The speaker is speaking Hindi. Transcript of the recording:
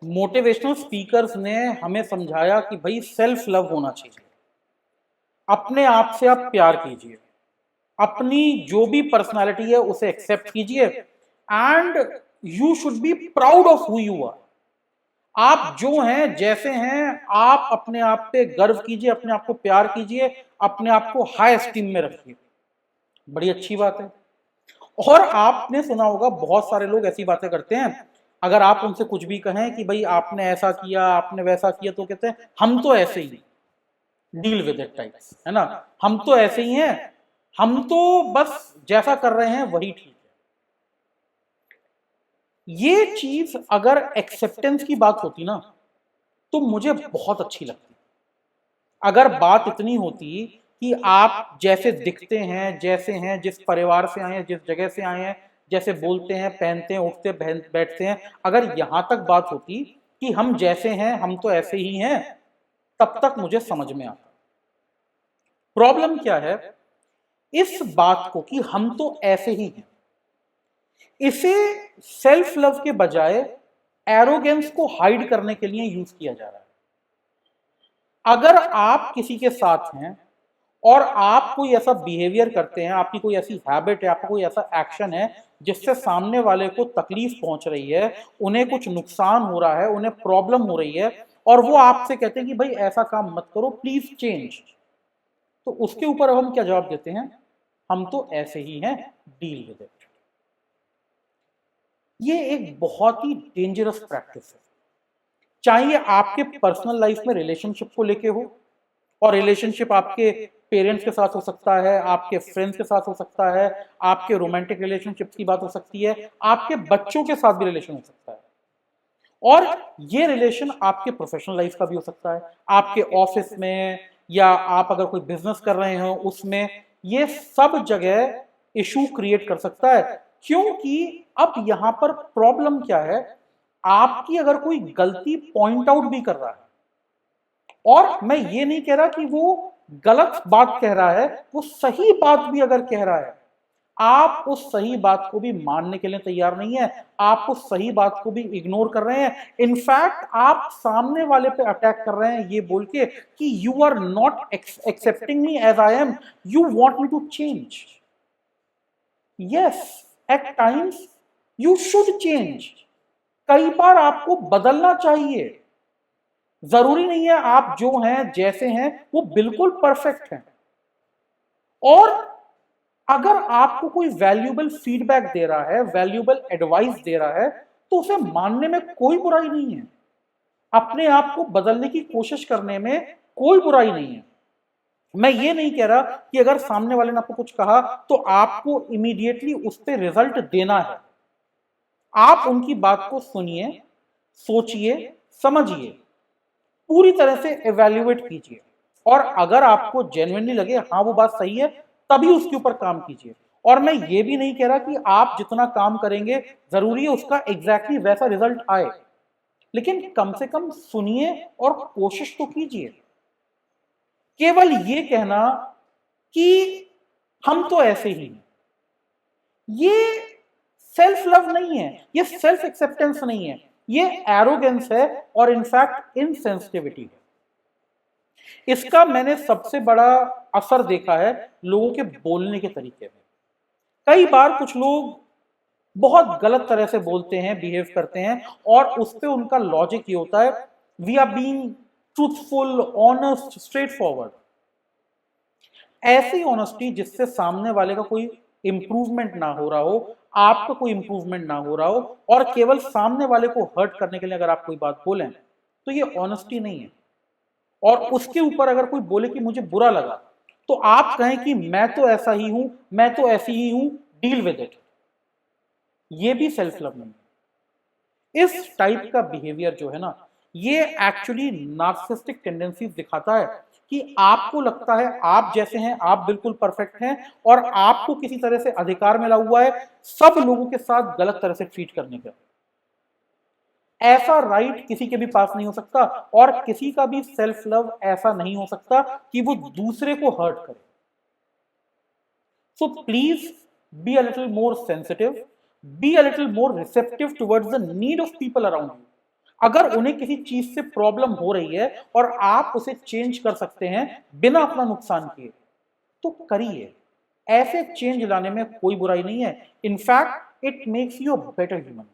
मोटिवेशनल स्पीकर्स ने हमें समझाया कि भाई सेल्फ लव होना चाहिए। अपने आप से आप प्यार कीजिए, अपनी जो भी पर्सनालिटी है उसे एक्सेप्ट कीजिए and you should be proud of who you are. आप जो हैं जैसे हैं, आप अपने आप पे गर्व कीजिए, अपने आप को प्यार कीजिए, अपने आप को हाई एस्टीम में रखिए। बड़ी अच्छी बात है। और आपने सुना होगा बहुत सारे लोग ऐसी बातें करते हैं, अगर आप उनसे कुछ भी कहें कि भाई आपने ऐसा किया, आपने वैसा किया, तो कहते हैं हम तो ऐसे ही, डील विद इट टाइप्स, है ना। हम तो ऐसे ही हैं, हम तो बस जैसा कर रहे हैं वही ठीक है। ये चीज अगर एक्सेप्टेंस की बात होती ना तो मुझे बहुत अच्छी लगती। अगर बात इतनी होती कि आप जैसे दिखते हैं, जैसे हैं, जिस परिवार से आए हैं, जिस जगह से आए हैं, जैसे बोलते हैं, पहनते हैं, उठते बैठते हैं, अगर यहां तक बात होती कि हम जैसे हैं हम तो ऐसे ही हैं, तब तक मुझे समझ में आता। प्रॉब्लम क्या है इस बात को कि हम तो ऐसे ही हैं, इसे सेल्फ लव के बजाय एरोगेंस को हाइड करने के लिए यूज किया जा रहा है। अगर आप किसी के साथ हैं और आप कोई ऐसा बिहेवियर करते हैं, आपकी कोई ऐसी हैबिट है, आपका कोई ऐसा एक्शन है जिससे सामने वाले को तकलीफ पहुंच रही है, उन्हें कुछ नुकसान हो रहा है, उन्हें प्रॉब्लम हो रही है, और वो आपसे कहते हैं कि भाई ऐसा काम मत करो, प्लीज चेंज, तो उसके ऊपर हम क्या जवाब देते हैं? हम तो ऐसे ही हैं, डील विद इट। ये एक बहुत ही डेंजरस प्रैक्टिस है। चाहे आपके पर्सनल लाइफ में रिलेशनशिप को लेके हो, और रिलेशनशिप आपके पेरेंट्स के साथ हो सकता है, आपके फ्रेंड्स के साथ हो सकता है, आपके रोमांटिक रिलेशनशिप की बात हो सकती है, आपके बच्चों के साथ भी रिलेशन हो सकता है, और ये रिलेशन आपके प्रोफेशनल लाइफ का भी हो सकता है, आपके ऑफिस में, या आप अगर कोई बिजनेस कर रहे हो उसमें, ये सब जगह इशू क्रिएट कर सकता है। क्योंकि अब यहां पर प्रॉब्लम क्या है, आपकी अगर कोई गलती पॉइंट आउट भी कर रहा है, और मैं ये नहीं कह रहा कि वो गलत बात कह रहा है, वो सही बात भी अगर कह रहा है, आप उस सही बात को भी मानने के लिए तैयार नहीं है, आप उस सही बात को भी इग्नोर कर रहे हैं। इनफैक्ट आप सामने वाले पे अटैक कर रहे हैं ये बोल के कि you are not accepting me as I am, you want me to change. Yes, at times you should change. कई बार आपको बदलना चाहिए। जरूरी नहीं है आप जो हैं जैसे हैं वो बिल्कुल परफेक्ट हैं। और अगर आपको कोई वैल्यूबल फीडबैक दे रहा है, वैल्यूबल एडवाइस दे रहा है, तो उसे मानने में कोई बुराई नहीं है। अपने आप को बदलने की कोशिश करने में कोई बुराई नहीं है। मैं ये नहीं कह रहा कि अगर सामने वाले ने आपको कुछ कहा तो आपको इमीडिएटली उस पर रिजल्ट देना है। आप उनकी बात को सुनिए, सोचिए, समझिए, पूरी तरह से एवेल्युएट कीजिए, और अगर आपको जेन्युइनली लगे हाँ वो बात सही है, तभी उसके ऊपर काम कीजिए। और मैं ये भी नहीं कह रहा कि आप जितना काम करेंगे जरूरी है उसका एग्जैक्टली वैसा रिजल्ट आए, लेकिन कम से कम सुनिए और कोशिश तो कीजिए। केवल ये कहना कि हम तो ऐसे ही हैं, ये सेल्फ लव नहीं है, ये सेल्फ एक्सेप्टेंस नहीं है, ये एरोगेंस है, और इनफैक्ट इनसेंसिटिविटी है। इसका मैंने सबसे बड़ा असर देखा है लोगों के बोलने के तरीके में। कई बार कुछ लोग बहुत गलत तरह से बोलते हैं, बिहेव करते हैं, और उस पे उनका लॉजिक ये होता है, we are being truthful, honest, straight forward. ऐसी ऑनेस्टी जिससे सामने वाले का कोई इंप्रूवमेंट ना हो रहा हो, आपका कोई इंप्रूवमेंट ना हो रहा हो, और केवल सामने वाले को हर्ट करने के लिए अगर आप कोई बात बोलें, तो ये ऑनेस्टी नहीं है। और उसके ऊपर अगर कोई बोले कि मुझे बुरा लगा, तो आप कहें कि मैं तो ऐसा ही हूं, मैं तो ऐसी ही हूं, डील विद इट, ये भी सेल्फ लव नहीं है। इस टाइप का बिहेवियर जो है ना, ये एक्चुअली नार्सिसिस्टिक टेंडेंसीज दिखाता है कि आपको लगता है आप जैसे हैं, आप बिल्कुल परफेक्ट हैं, और आपको किसी तरह से अधिकार मिला हुआ है सब लोगों के साथ गलत तरह से ट्रीट करने का। ऐसा राइट किसी के भी पास नहीं हो सकता, और किसी का भी सेल्फ लव ऐसा नहीं हो सकता कि वो दूसरे को हर्ट करे। So please be a little more sensitive, be a little more receptive towards the need of people around you. अगर उन्हें किसी चीज से प्रॉब्लम हो रही है और आप उसे चेंज कर सकते हैं बिना अपना नुकसान किए, तो करिए। ऐसे चेंज लाने में कोई बुराई नहीं है। In fact it makes you a better human.